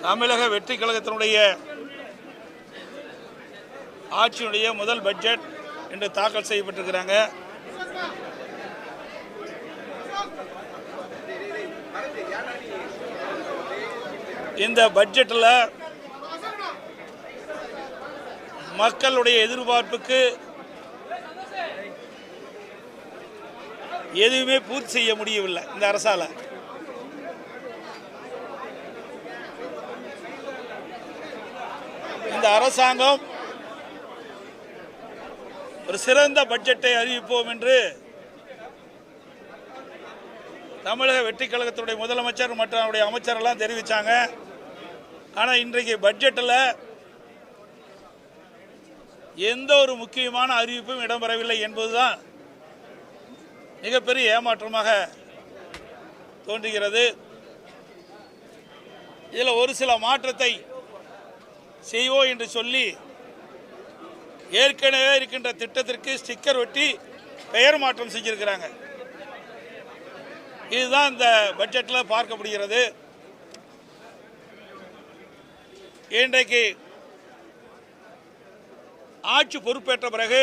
தமிழக வெற்றி கழகத்தினுடைய ஆட்சியினுடைய முதல் பட்ஜெட் இன்று தாக்கல் செய்யப்பட்டிருக்கிறாங்க. இந்த பட்ஜெட்டில் மக்களுடைய எதிர்பார்ப்புக்கு எதுவுமே பூர்த்தி செய்ய முடியவில்லை. இந்த அரசால இந்த அரசாங்கம் ஒரு சிறந்த பட்ஜெட்டை அறிவிப்போம் என்று தமிழக வெற்றி கழகத்துடைய முதலமைச்சர் மற்றும் அவருடைய அமைச்சரெல்லாம் தெரிவித்தாங்க. ஆனால் இன்றைக்கு பட்ஜெட்டில் எந்த ஒரு முக்கியமான அறிவிப்பும் இடம்பெறவில்லை என்பதுதான் மிகப்பெரிய ஏமாற்றமாக தோன்றுகிறது. இதில் ஒரு சில மாற்றத்தை செய்வோம் என்று சொல்லி ஏற்கனவே இருக்கின்ற திட்டத்திற்கு ஸ்டிக்கர் ஒட்டி பெயர் மாற்றம் செஞ்சிருக்கிறாங்க. இதுதான் இந்த பட்ஜெட்டில் பார்க்கப்படுகிறது. இன்றைக்கு ஆட்சி பொறுப்பேற்ற பிறகு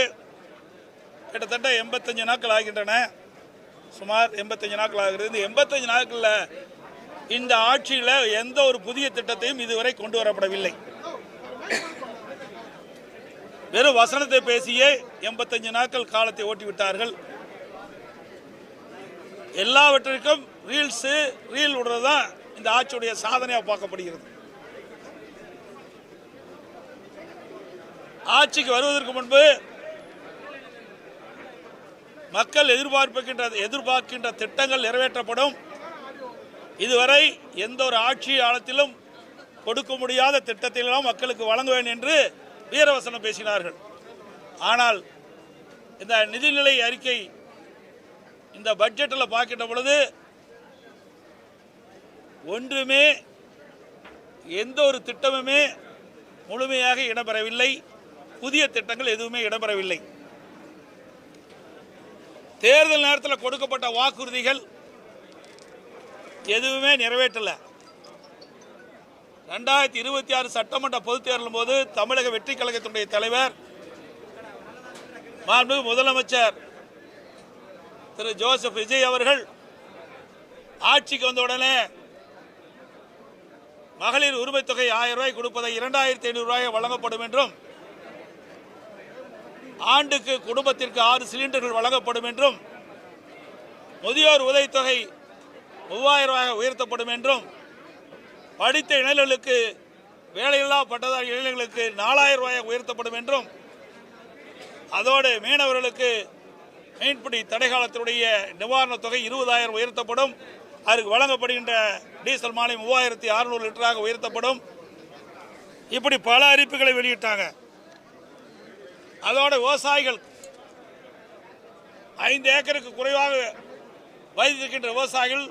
கிட்டத்தட்ட 85 நாட்கள் ஆகின்றன. சுமார் 85 நாட்கள் ஆகிறது. இந்த 85 நாட்களில் இந்த ஆட்சியில் எந்த ஒரு புதிய திட்டத்தையும் இதுவரை கொண்டு வரப்படவில்லை. வெறும் வசனத்தை பேசியே 85 நாட்கள் காலத்தை ஓட்டிவிட்டார்கள். எல்லாவற்றிற்கும் ரீல் விடுறதுதான் இந்த ஆட்சியுடைய சாதனையாக பார்க்கப்படுகிறது. ஆட்சிக்கு வருவதற்கு முன்பு மக்கள் எதிர்பார்க்கின்ற திட்டங்கள் நிறைவேற்றப்படும். இதுவரை எந்த ஒரு ஆட்சி காலத்திலும் கொடுக்க முடியாத திட்டத்திலெல்லாம் மக்களுக்கு வழங்குவேன் என்று வீரவசனம் பேசினார்கள். ஆனால் இந்த நிதிநிலை அறிக்கை இந்த பட்ஜெட்டில் பார்க்கின்ற பொழுது ஒன்றுமே எந்த ஒரு திட்டமுமே முழுமையாக இடம்பெறவில்லை. புதிய திட்டங்கள் எதுவுமே இடம்பெறவில்லை. தேர்தல் நேரத்தில் கொடுக்கப்பட்ட வாக்குறுதிகள் எதுவுமே நிறைவேற்றல. 2026 சட்டமன்ற பொதுத் தேர்தலின் போது தமிழக வெற்றி கழகத்தினுடைய தலைவர் மாண்புமிகு முதலமைச்சர் திரு ஜோசப் விஜய் அவர்கள் ஆட்சிக்கு வந்தவுடனே மகளிர் உரிமை தொகை 1000 ரூபாய் கொடுப்பதை 2500 ரூபாய் வழங்கப்படும் என்றும், ஆண்டுக்கு குடும்பத்திற்கு 6 சிலிண்டர்கள் வழங்கப்படும் என்றும், முதியோர் உதவித்தொகை 3000 ரூபாய் உயர்த்தப்படும் என்றும், படித்த இளைஞர்களுக்கு வேலையில்லா பட்டதாரி இளைஞர்களுக்கு 4000 ரூபாய் உயர்த்தப்படும் என்றும், அதோடு மீனவர்களுக்கு மீன்பிடி தடைக்காலத்தினுடைய நிவாரணத் தொகை 20,000 உயர்த்தப்படும். அதற்கு வழங்கப்படுகின்ற டீசல் மானியம் 3600 லிட்டராக உயர்த்தப்படும். இப்படி பல அறிவிப்புகளை வெளியிட்டாங்க. அதோட விவசாயிகள் 5 ஏக்கருக்கு குறைவாக வைத்திருக்கின்ற விவசாயிகள்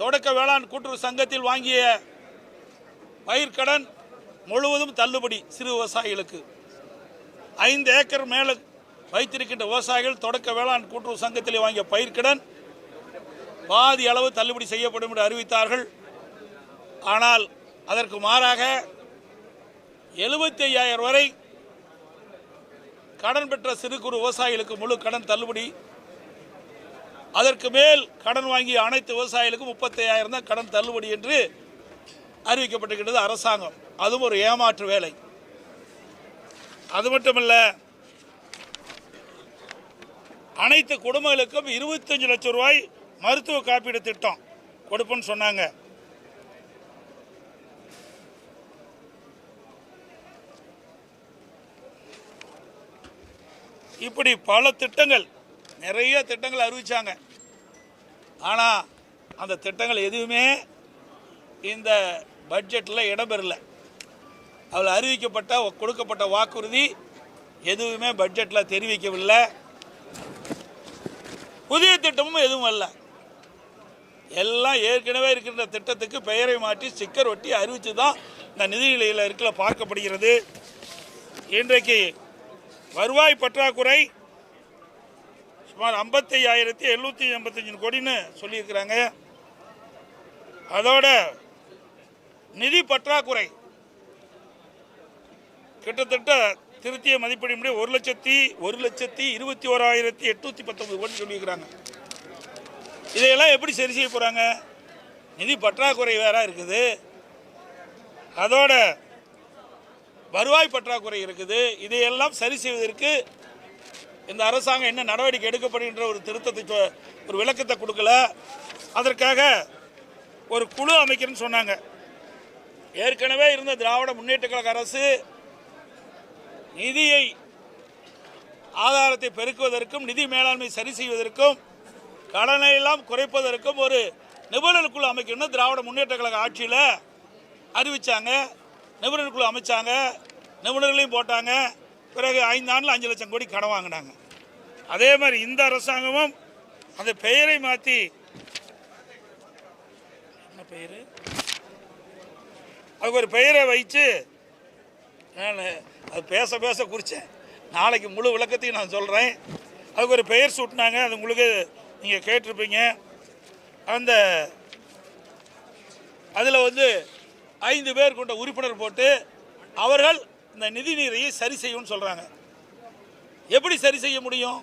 தொடக்க வேளாண் கூட்டுறவு சங்கத்தில் வாங்கிய பயிர்க்கடன் முழுவதும் தள்ளுபடி. சிறு விவசாயிகளுக்கு 5 ஏக்கர் மேலே வைத்திருக்கின்ற விவசாயிகள் தொடக்க வேளாண் கூட்டுறவு சங்கத்தில் வாங்கிய பயிர்க்கடன் பாதி அளவு தள்ளுபடி செய்யப்படும் என்று அறிவித்தார்கள். ஆனால் அதற்கு மாறாக 75,000 வரை கடன் பெற்ற சிறு குறு விவசாயிகளுக்கு முழு கடன் தள்ளுபடி. அதற்கு மேல் கடன் வாங்கிய அனைத்து விவசாயிகளுக்கும் 35,000 தான் கடன் தள்ளுபடி என்று அறிவிக்கப்பட்டிருக்கிறது அரசாங்கம். அதுவும் ஒரு ஏமாற்று வேலை. அது மட்டுமல்ல, அனைத்து குடும்பங்களுக்கும் 25 லட்சம் ரூபாய் மருத்துவ காப்பீடு திட்டம் கொடுப்போன்னு சொன்னாங்க. இப்படி பல திட்டங்கள், நிறைய திட்டங்கள் அறிவிச்சாங்க. ஆனால் அந்த திட்டங்கள் எதுவுமே இந்த பட்ஜெட்டில் இடம்பெறல. அதில் அறிவிக்கப்பட்ட கொடுக்கப்பட்ட வாக்குறுதி எதுவுமே பட்ஜெட்டில் தெரிவிக்கவில்லை. புதிய திட்டமும் எதுவும் அல்ல. எல்லாம் ஏற்கனவே இருக்கின்ற திட்டத்துக்கு பெயரை மாற்றி ஸ்டிக்கர் ஒட்டி அறிவித்து தான் இந்த நிதிநிலையில் இருக்கல பார்க்கப்படுகிறது. இன்றைக்கு வருவாய் பற்றாக்குறை சுமார் 55,785 கோடின்னு சொல்லியிருக்கிறாங்க. அதோட நிதி பற்றாக்குறை கிட்டத்தட்ட திருத்திய மதிப்பீடு 1,21,819 கோடி சொல்லியிருக்கிறாங்க. இதையெல்லாம் எப்படி சரி செய்ய போகிறாங்க? நிதி பற்றாக்குறை வேற இருக்குது, அதோட வருவாய் பற்றாக்குறை இருக்குது. இதையெல்லாம் சரி செய்வதற்கு இந்த அரசாங்கம் என்ன நடவடிக்கை எடுக்கப்படுகின்ற ஒரு திருத்தத்தை ஒரு விளக்கத்தை கொடுக்கல. அதற்காக ஒரு குழு அமைக்கிறேன்னு சொன்னாங்க. ஏற்கனவே இருந்த திராவிட முன்னேற்ற கழக அரசு நிதியை ஆதாரத்தை பெருக்குவதற்கும் நிதி மேலாண்மை சரி செய்வதற்கும் கடனை எல்லாம் குறைப்பதற்கும் ஒரு நிபுணர் குழு அமைக்கணும்னு திராவிட முன்னேற்ற கழக ஆட்சியில் அறிவிச்சாங்க. நிபுணர் குழு அமைச்சாங்க, நிபுணர்களையும் போட்டாங்க. பிறகு 5 ஆண்டில் 5 லட்சம் கோடி கடன் வாங்கினாங்க. அதே மாதிரி இந்த அரசாங்கமும் அந்த பெயரை மாற்றி, என்ன பெயர், அதுக்கு ஒரு பெயரை வைத்து, நான் அது பேச பேச குறித்தேன், நாளைக்கு முழு விளக்கத்தையும் நான் சொல்கிறேன். அதுக்கு ஒரு பெயர் சூட்டினாங்க, அது உங்களுக்கு நீங்கள் கேட்டிருப்பீங்க. அந்த அதில் 5 பேர் கொண்ட உறுப்பினர் போட்டு அவர்கள் இந்த நிதி நீரையை சரி செய்யும்னு சொல்கிறாங்க. எப்படி சரி செய்ய முடியும்?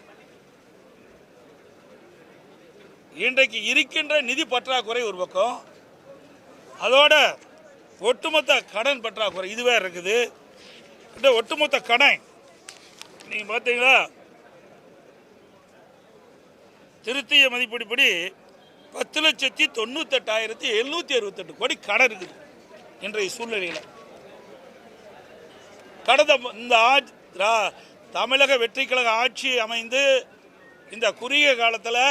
இன்றைக்கு இருக்கின்ற நிதி பற்றாக்குறை ஒரு பக்கம், அதோட ஒட்டுமொத்த கடன் பற்றாக்குறை இதுவே இருக்குது. இந்த ஒட்டுமொத்த கடன் நீங்கள் பார்த்தீங்களா, திருத்திய மதிப்பீடுபடி 10,98,768 கோடி கடன் இருக்குது இன்றைய சூழ்நிலையில். கடந்த இந்த தமிழக வெற்றி கழக ஆட்சி அமைந்து இந்த குறுகிய காலத்தில்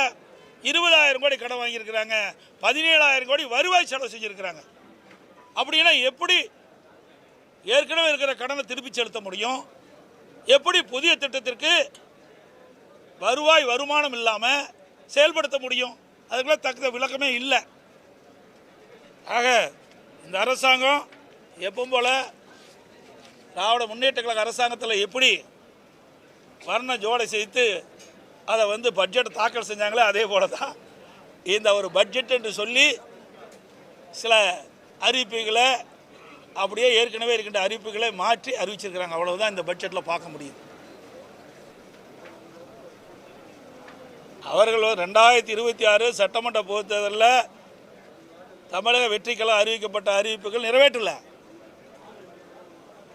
20,000 கோடி கடன் வாங்கியிருக்கிறாங்க, 17,000 கோடி வருவாய் செலவு செஞ்சுருக்கிறாங்க. அப்படின்னா எப்படி ஏற்கனவே இருக்கிற கடனை திருப்பி செலுத்த முடியும்? எப்படி புதிய திட்டத்திற்கு வருமானம் இல்லாமல் செயல்படுத்த முடியும்? அதுக்குள்ள தக்க விளக்கமே இல்லை. ஆக இந்த அரசாங்கம் எப்பவும் போல திராவிட முன்னேற்ற கழக அரசாங்கத்தில் எப்படி வர்ண ஜோடை செய்து அதை பட்ஜெட் தாக்கல் செஞ்சாங்களே, அதே போல தான் இந்த ஒரு பட்ஜெட் என்று சொல்லி சில அறிவிப்புகளை அப்படியே ஏற்கனவே இருக்கின்ற அறிவிப்புகளை மாற்றி அறிவிச்சிருக்கிறாங்க. அவ்வளவுதான் இந்த பட்ஜெட்டில் பார்க்க முடியும். அவர்கள் 2026 சட்டமன்ற பொதுத் தேர்தலில் தமிழக வெற்றி கழகம் அறிவிக்கப்பட்ட அறிவிப்புகள் நிறைவேற்றல.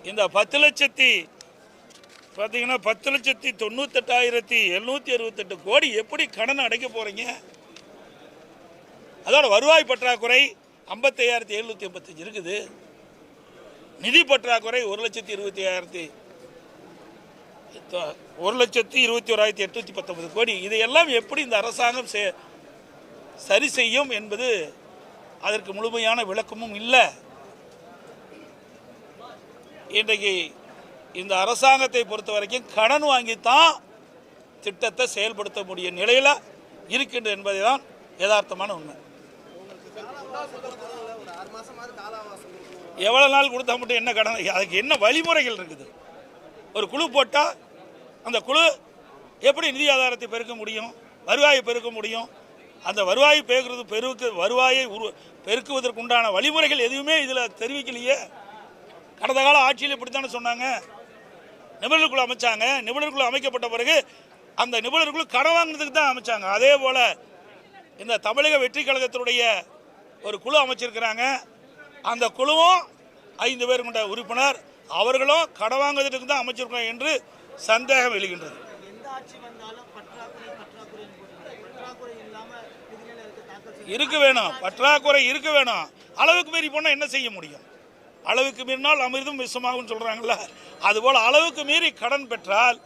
இந்த 10,98,768 கோடி எப்படி கடன் அடைக்க போறீங்க? அதோட வருவாய் பற்றாக்குறை 55,785 இருக்குது. நிதி பற்றாக்குறை 1,21,819 கோடி. இதையெல்லாம் எப்படி இந்த அரசாங்கம் சரி செய்யும் என்பது அதற்கு முழுமையான விளக்கமும் இல்லை. இன்றைக்கு இந்த அரசாங்கத்தை பொறுத்த வரைக்கும் கடன் வாங்கித்தான் திட்டத்தை செயல்படுத்த முடியும் நிலையில் இருக்கின்றது என்பதை தான் யதார்த்தமான உண்மை. எவ்வளவு நாள் கொடுத்தா மட்டும் என்ன கடன்? அதுக்கு என்ன வழிமுறைகள் இருக்குது? ஒரு குழு போட்டால் அந்த குழு எப்படி நிதி ஆதாரத்தை பெருக்க முடியும், வருவாயை பெருக்க முடியும்? அந்த வருவாயை வருவாயை பெருக்குவதற்குண்டான வழிமுறைகள் எதுவுமே இதில் தெரிவிக்கலையே. கடந்த கால ஆட்சியில் இப்படித்தானே சொன்னாங்க. நிபுணர் குழு அமைச்சாங்க. நிபுணர் குழு அமைக்கப்பட்ட பிறகு அந்த நிபுணர் குழு கடன் வாங்கினதுக்கு தான் அமைச்சாங்க. அதே போல் இந்த தமிழக வெற்றி கழகத்தினுடைய ஒரு குழு அமைச்சிருக்கிறாங்க. அந்த குழுவும் 5 பேர் கொண்ட உறுப்பினர், அவர்களும் கடன் வாங்குவதற்கு தான் அமைச்சிருக்கிறோம் என்று சந்தேகம் எழுகின்றது. இருக்க வேணும், பற்றாக்குறை இருக்க வேணும். அளவுக்கு மீறி போனால் என்ன செய்ய முடியும்? அளவுக்கு மீறினால் அமிர்தம் விஷமாகும் சொல்றாங்கல்ல, அதுபோல் அளவுக்கு மீறி கடன் பெற்றால்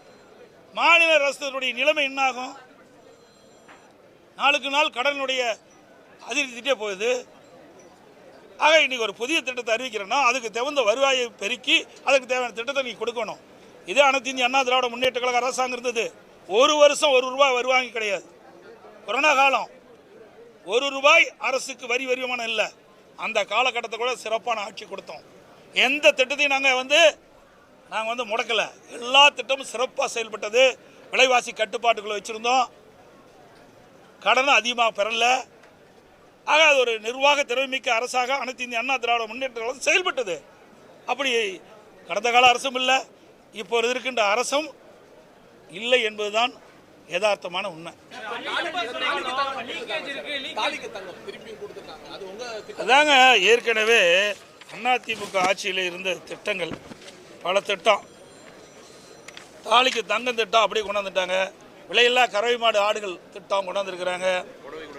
மாநில அரசுடைய நிலைமை என்னாகும்? நாளுக்கு நாள் கடனுடைய அதிகரித்துட்டே போகுது. ஆக இன்னைக்கு ஒரு புதிய திட்டத்தை அறிவிக்கிறேன்னா அதுக்கு தகுந்த வருவாயை பெருக்கி அதுக்கு தேவையான திட்டத்தை நீ கொடுக்கணும். இதே அனைத்து இந்திய அண்ணா திராவிட முன்னேற்ற கழக அரசாங்கம் இருந்தது. ஒரு வருஷம் 1 ரூபாய் வருவாங்க கிடையாது. கொரோனா காலம் 1 ரூபாய் அரசுக்கு வரி வருமானம் இல்லை. அந்த காலகட்டத்தை கூட சிறப்பான ஆட்சி கொடுத்தோம். எந்த திட்டத்தையும் நாங்கள் முடக்கலை. எல்லா திட்டமும் சிறப்பாக செயல்பட்டது. விலைவாசி கட்டுப்பாட்டுக்குள்ள வச்சுருந்தோம். கடனை அதிகமாக பெறல. ஆக அது ஒரு நிர்வாக திறமைமிக்க அரசாக அனைத்து இந்திய அண்ணா திராவிட முன்னேற்ற கழகம் செயல்பட்டது. அப்படி கடந்த கால அரசும் இல்லை, இப்போ இருக்கின்ற அரசும் இல்லை என்பதுதான் யதார்த்தமான உண்மை. அதாங்க ஏற்கனவே அதிமுக ஆட்சியில் இருந்த திட்டங்கள் பல திட்டம், தாலிக்கு தங்கம் திட்டம் அப்படியே கொண்டாந்துட்டாங்க, விலையில்லா கறவை மாடு ஆடுகள் திட்டம் கொண்டாந்துருக்கிறாங்க,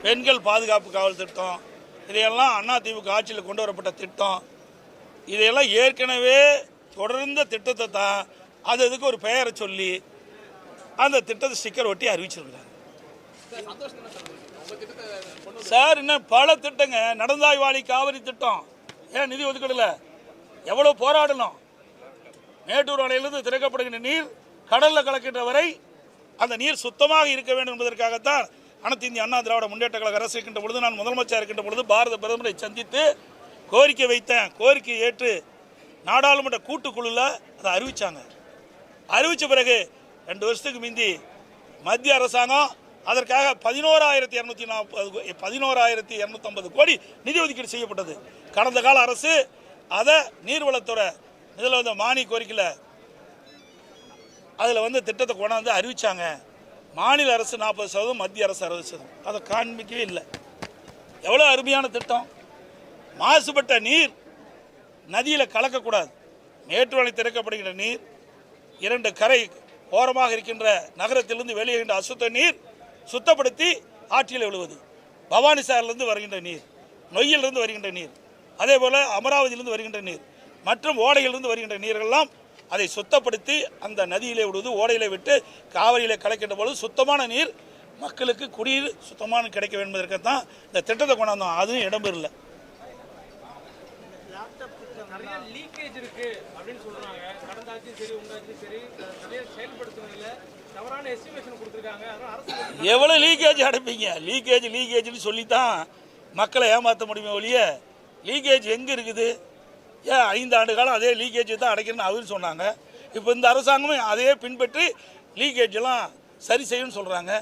பெண்கள் பாதுகாப்பு காவல் திட்டம், இதையெல்லாம் அதிமுக ஆட்சியில் கொண்டு வரப்பட்ட திட்டம். இதையெல்லாம் ஏற்கனவே தொடர்ந்த திட்டத்தை தான் அதுக்கு ஒரு பெயரை சொல்லி அந்த திட்டத்தை ஸ்டிக்கர் ஒட்டி அறிவிச்சிருக்கிறாங்க. சார் இன்னும் பல திட்டங்க, நடந்தாய் வாழி காவிரி திட்டம் ஏன் நிதி ஒதுக்கீடுல எவ்வளோ போராடணும். மேட்டூர் அணையிலிருந்து திறக்கப்படுகின்ற நீர் கடலில் கலக்கின்ற வரை அந்த நீர் சுத்தமாக இருக்க வேண்டும் என்பதற்காகத்தான் அனைத்து இந்திய அண்ணா திராவிட முன்னேற்ற கழக அரசு இருக்கின்ற பொழுது, நான் முதலமைச்சர் இருக்கின்ற பொழுது பாரத பிரதமரை சந்தித்து கோரிக்கை வைத்தேன். கோரிக்கை ஏற்று நாடாளுமன்ற கூட்டுக்குழுவில் அதை அறிவித்தாங்க. அறிவித்த பிறகு 2 வருஷத்துக்கு முந்தி மத்திய அரசாங்கம் அதற்காக 11,250 கோடி நிதி ஒதுக்கீடு செய்யப்பட்டது. கடந்த கால அரசு அதை நீர்வளத்துறை இதில் வந்து மானிய கோரிக்கையில் அதில் திட்டத்தை கொண்டாந்து அறிவித்தாங்க. மாநில அரசு 40%, மத்திய அரசு 60%. அதை காண்பிக்கவே இல்லை. எவ்வளோ அருமையான திட்டம். மாசுபட்ட நீர் நதியில் கலக்கக்கூடாது. மேட்டூர் அணை திறக்கப்படுகின்ற நீர் 2 கரை ஓரமாக இருக்கின்ற நகரத்திலிருந்து வெளியேறுகின்ற அசுத்த நீர் சுத்தப்படுத்தி ஆற்றில் விழுவது. பவானி சாகரிலிருந்து வருகின்ற நீர், நொய்யிலிருந்து வருகின்ற நீர், அதே போல் அமராவதியிலிருந்து வருகின்ற நீர் மற்றும் ஓடையிலிருந்து வருகின்ற நீர்களெல்லாம் அதை சுத்தப்படுத்தி அந்த நதியிலே விடுவது, ஓடையிலே விட்டு காவிரியிலே கலக்கின்ற பொழுது சுத்தமான நீர் மக்களுக்கு குடிநீர் சுத்தமான கிடைக்க வேண்டும் என்பதற்காகத்தான் இந்த திட்டத்தை கொண்டாந்தோம். அதுவும் இடம்பெறல. எவ்வளவு லீக்கேஜ் அடைப்பீங்க? லீக்கேஜ்னு சொல்லித்தான் மக்களை ஏமாற்ற முடியுமே ஒழிய லீக்கேஜ் எங்கே இருக்குது? ஏன் 5 ஆண்டு காலம் அதே லீக்கேஜ் தான் அடைக்கணும்னு அவரு சொன்னாங்க. இப்போ இந்த அரசாங்கமே அதையே பின்பற்றி லீக்கேஜ் எல்லாம் சரி செய்யணும்னு சொல்கிறாங்க.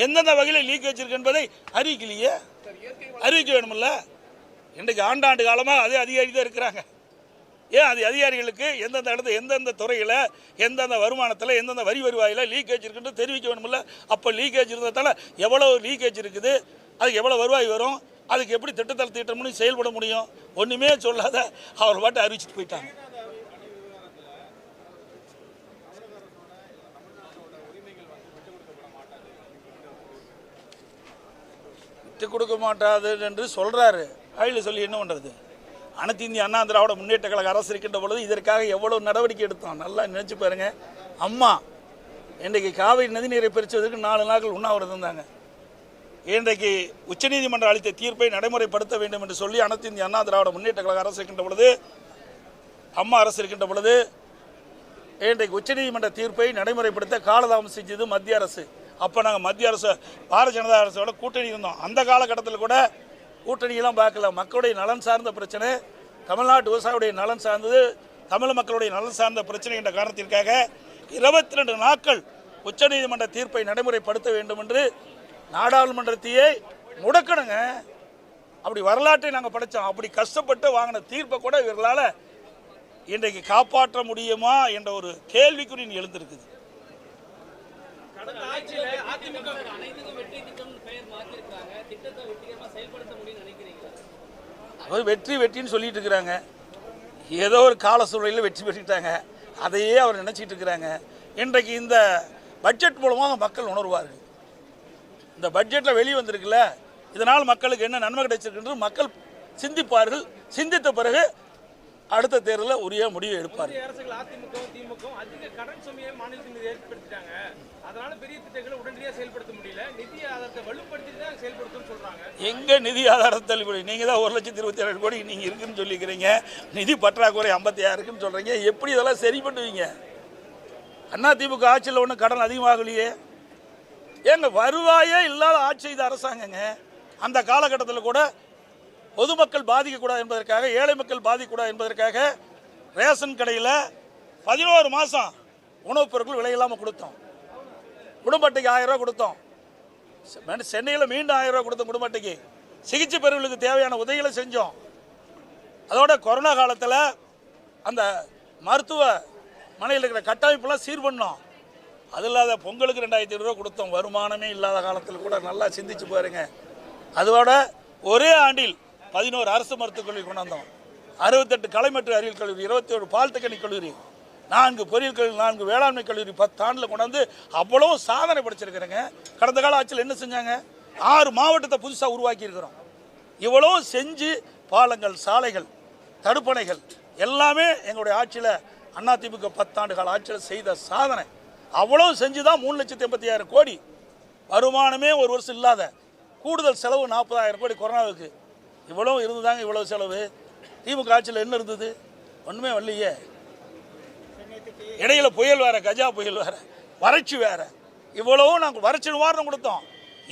எந்தெந்த வகையில் லீக்கேஜ் இருக்கு என்பதை அறிவிக்கலையே, அறிவிக்க வேணுமில்ல. இன்றைக்கு ஆண்டாண்டு காலமாக அதே அதிகாரி தான் இருக்கிறாங்க. ஏன் அது அதிகாரிகளுக்கு எந்தெந்த இடத்துல எந்தெந்த துறையில் எந்தெந்த வருமானத்தில் எந்தெந்த வரி வருவாயில் லீக்கேஜ் இருக்குன்னு தெரிவிக்க வேணுமில்ல. அப்போ லீக்கேஜ் இருந்ததால் எவ்வளோ லீக்கேஜ் இருக்குது, அதுக்கு எவ்வளோ வருவாய் வரும், அதுக்கு எப்படி திட்டத்தில் திட்டம்னு செயல்பட முடியும்? ஒன்றுமே சொல்லாத அவர் பாட்டு அறிவிச்சுட்டு போயிட்டாங்க. விட்டு கொடுக்க மாட்டாது என்று சொல்கிறாரு. ஆயில சொல்லி என்ன பண்ணுறது? அனைத்து இந்திய அண்ணா திராவிட முன்னேற்ற கழக அரசு இருக்கின்ற பொழுது இதற்காக எவ்வளோ நடவடிக்கை எடுத்தோம் நல்லா நினச்சி பாருங்க. அம்மா இன்றைக்கு காவிரி நதிநீரை பிரித்ததற்கு 4 நாட்கள் உண்ணாவிரதம் இருந்தாங்க. இன்றைக்கு உச்சநீதிமன்றம் அளித்த தீர்ப்பை நடைமுறைப்படுத்த வேண்டும் என்று சொல்லி அனைத்து இந்திய அண்ணா திராவிட முன்னேற்ற கழக அரசு இருக்கின்ற பொழுது, அம்மா அரசு இருக்கின்ற பொழுது இன்றைக்கு உச்சநீதிமன்ற தீர்ப்பை நடைமுறைப்படுத்த காலதாமம் செஞ்சது மத்திய அரசு. அப்போ நாங்கள் மத்திய அரசு பாரதிய ஜனதா அரசோட கூட்டணி இருந்தோம். அந்த காலகட்டத்தில் கூட கூட்டணியெல்லாம் பார்க்கல. மக்களுடைய நலன் சார்ந்த பிரச்சனை, தமிழ்நாட்டு விவசாயியுடைய நலன் சார்ந்தது, தமிழ் மக்களுடைய நலன் சார்ந்த பிரச்சனை என்ற காரணத்திற்காக 22 நாட்கள் உச்சநீதிமன்ற தீர்ப்பை நடைமுறைப்படுத்த வேண்டும் என்று நாடாளுமன்றத்தையே முடக்கணுங்க. அப்படி வரலாற்றை நாங்கள் படித்தோம். அப்படி கஷ்டப்பட்டு வாங்கின தீர்ப்பை கூட இவர்களால் இன்றைக்கு காப்பாற்ற முடியுமா என்ற ஒரு கேள்விக்குறி எழுந்திருக்குது. வெற்றின்னு சொல்லிட்டு இருக்கிறாங்க. ஏதோ ஒரு கால சூழ்நிலையில் வெற்றி பெற்றுட்டாங்க, அதையே அவர் நினைச்சிட்டு இருக்கிறாங்க. இன்றைக்கு இந்த பட்ஜெட் மூலமாக மக்கள் உணர்வார்கள். இந்த பட்ஜெட்டில் வெளியே வந்திருக்குல்ல, இதனால் மக்களுக்கு என்ன நன்மை கிடைச்சிருக்கு மக்கள் சிந்திப்பார்கள். சிந்தித்த பிறகு அடுத்த தேர்தலில் உரிய முடிவு எடுப்பார்கள். எங்க நிதி ஆதாரத்தை தள்ளுபடி? நீங்க தான் 1,27,000 கோடி நீங்க இருக்குன்னு சொல்லிக்கிறீங்க, நிதி பற்றாக்குறை 56 சொல்றீங்க. எப்படி இதெல்லாம் சரி பண்ணுவீங்க? அதிமுக ஆட்சியில் ஒன்றும் கடன் அதிகமாகலையே. ஏங்க வருவாயே இல்லாத ஆட்சி செய்த அரசாங்கங்க. அந்த காலகட்டத்தில் கூட பொதுமக்கள் பாதிக்கக்கூடாது என்பதற்காக, ஏழை மக்கள் பாதிக்கக்கூடாது என்பதற்காக ரேஷன் கடையில் 11 மாதம் உணவுப் பொருட்கள் விலையில்லாமல் கொடுத்தோம். குடும்ப அட்டைக்கு 1000 ரூபா கொடுத்தோம். சென்னையில் மீண்டும் 1000 ரூபா கொடுத்தோம் குடும்ப அட்டைக்கு. சிகிச்சை பெறுவர்களுக்கு தேவையான உதவிகளை செஞ்சோம். அதோட கொரோனா காலத்தில் அந்த மருத்துவ மனையில் இருக்கிற கட்டமைப்பெல்லாம் சீர் பண்ணோம். அது இல்லாத பொங்கலுக்கு 2500 ரூபா கொடுத்தோம். வருமானமே இல்லாத காலத்தில் கூட நல்லா சிந்திச்சு பாருங்க. அதோட ஒரே ஆண்டில் 11 அரசு மருத்துவக் கல்லூரி கொண்டாந்தோம். 68 கலை மற்றும் அறிவியல் கல்லூரி, 27 பாலிடெக்னிக் கல்லூரி, 4 பொறியியல் கல்லூரி, 4 வேளாண்மை கல்லூரி 10 ஆண்டில் கொண்டாந்து அவ்வளோ சாதனை படிச்சிருக்கிறேங்க. கடந்த கால ஆட்சியில் என்ன செஞ்சாங்க? 6 மாவட்டத்தை புதுசாக உருவாக்கி இருக்கிறோம். இவ்வளோ செஞ்சு பாலங்கள், சாலைகள், தடுப்பணைகள் எல்லாமே எங்களுடைய ஆட்சியில் அதிமுக 10 ஆண்டு கால ஆட்சியில் செய்த சாதனை. அவ்வளோ செஞ்சு தான் 3,85,000 கோடி வருமானமே ஒரு வருஷம் இல்லாத கூடுதல் செலவு 40,000 கோடி கொரோனாவுக்கு. இவ்வளோ இருந்துதாங்க இவ்வளோ செலவு. திமுக ஆட்சியில் என்ன இருந்தது? ஒன்றுமே வரலையே. இடையில புயல் வேற, கஜா புயல் வேற, வறட்சி வேற. இவ்வளவும் நாங்கள் வறட்சி நிவாரணம் கொடுத்தோம்.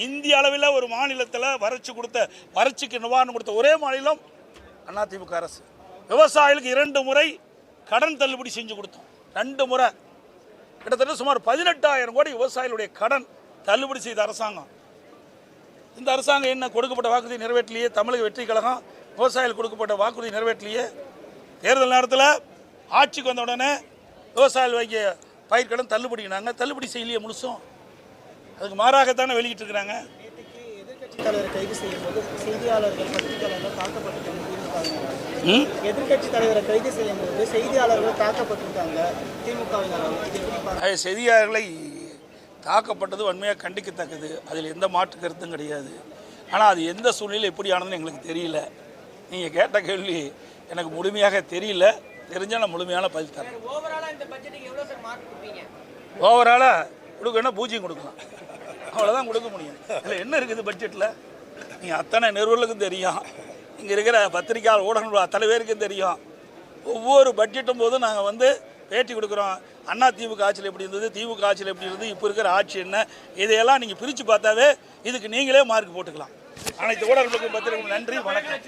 இந்திய அளவில் ஒரு மாநிலத்தில் வறட்சிக்கு நிவாரணம் கொடுத்த ஒரே மாநிலம் அதிமுக அரசு. விவசாயிகளுக்கு 2 முறை கடன் தள்ளுபடி செஞ்சு கொடுத்தோம். 2 முறை கிட்டத்தட்ட சுமார் 18,000 கோடி விவசாயிகளுடைய கடன் தள்ளுபடி செய்த அரசாங்கம். இந்த அரசாங்கம் என்ன கொடுக்கப்பட்ட வாக்குறுதி நிறைவேற்றலையே. தமிழக வெற்றி கழகம் விவசாயிகளுக்கு கொடுக்கப்பட்ட வாக்குறுதி நிறைவேற்றலையே. தேர்தல் நேரத்தில் ஆட்சிக்கு வந்த உடனே விவசாயிகள் வாங்கிய பயிர்க்கடன் தள்ளுபடி செய்யலையே முழுசும். அதுக்கு மாறாகத்தானே வெளியிட்டு இருக்கிறாங்க. எதிர்கட்சி தலைவரை கைது செய்யும்போது செய்தியாளர்கள், பத்திரிகையாளர்கள் தாக்கப்பட்டிருக்காங்க. எதிர்கட்சி தலைவரை கைது செய்யும்போது செய்தியாளர்கள் தாக்கப்பட்டிருக்காங்க திமுகவினர். செய்தியாளர்களை தாக்கப்பட்டது வன்மையாக கண்டிக்கத்தக்கது. அதில் எந்த மாற்று கருத்தும் கிடையாது. ஆனால் அது எந்த சூழ்நிலையில் எப்படி ஆனதுன்னு எங்களுக்கு தெரியல. நீங்கள் கேட்ட கேள்வி எனக்கு முழுமையாக தெரியல. தெரிஞ்சால் நான் முழுமையான பதில் தரேன். ஓவராலாக கொடுக்கணும்னா 0 கொடுக்கலாம். அவ்வளோதான் கொடுக்க முடியும். அதில் என்ன இருக்குது பட்ஜெட்டில்? நீங்கள் அத்தனை நிறுவனங்களுக்கும் தெரியும். இங்கே இருக்கிற பத்திரிகையாளர் ஊடகங்கள் அத்தனை பேருக்கும் தெரியும். ஒவ்வொரு பட்ஜெட்டும் போதும் நாங்கள் பேட்டி கொடுக்குறோம். அதிமுக ஆட்சியில் எப்படி இருந்தது, திமுக ஆட்சியில் எப்படி இருந்தது, இப்போ இருக்கிற ஆட்சி என்ன, இதையெல்லாம் நீங்கள் பிரித்து பார்த்தாவே இதுக்கு நீங்களே மார்க் போட்டுக்கலாம். அனைத்து ஊடகங்களுக்கும் பத்திரிகைகளுக்கும் நன்றி, வணக்கம்.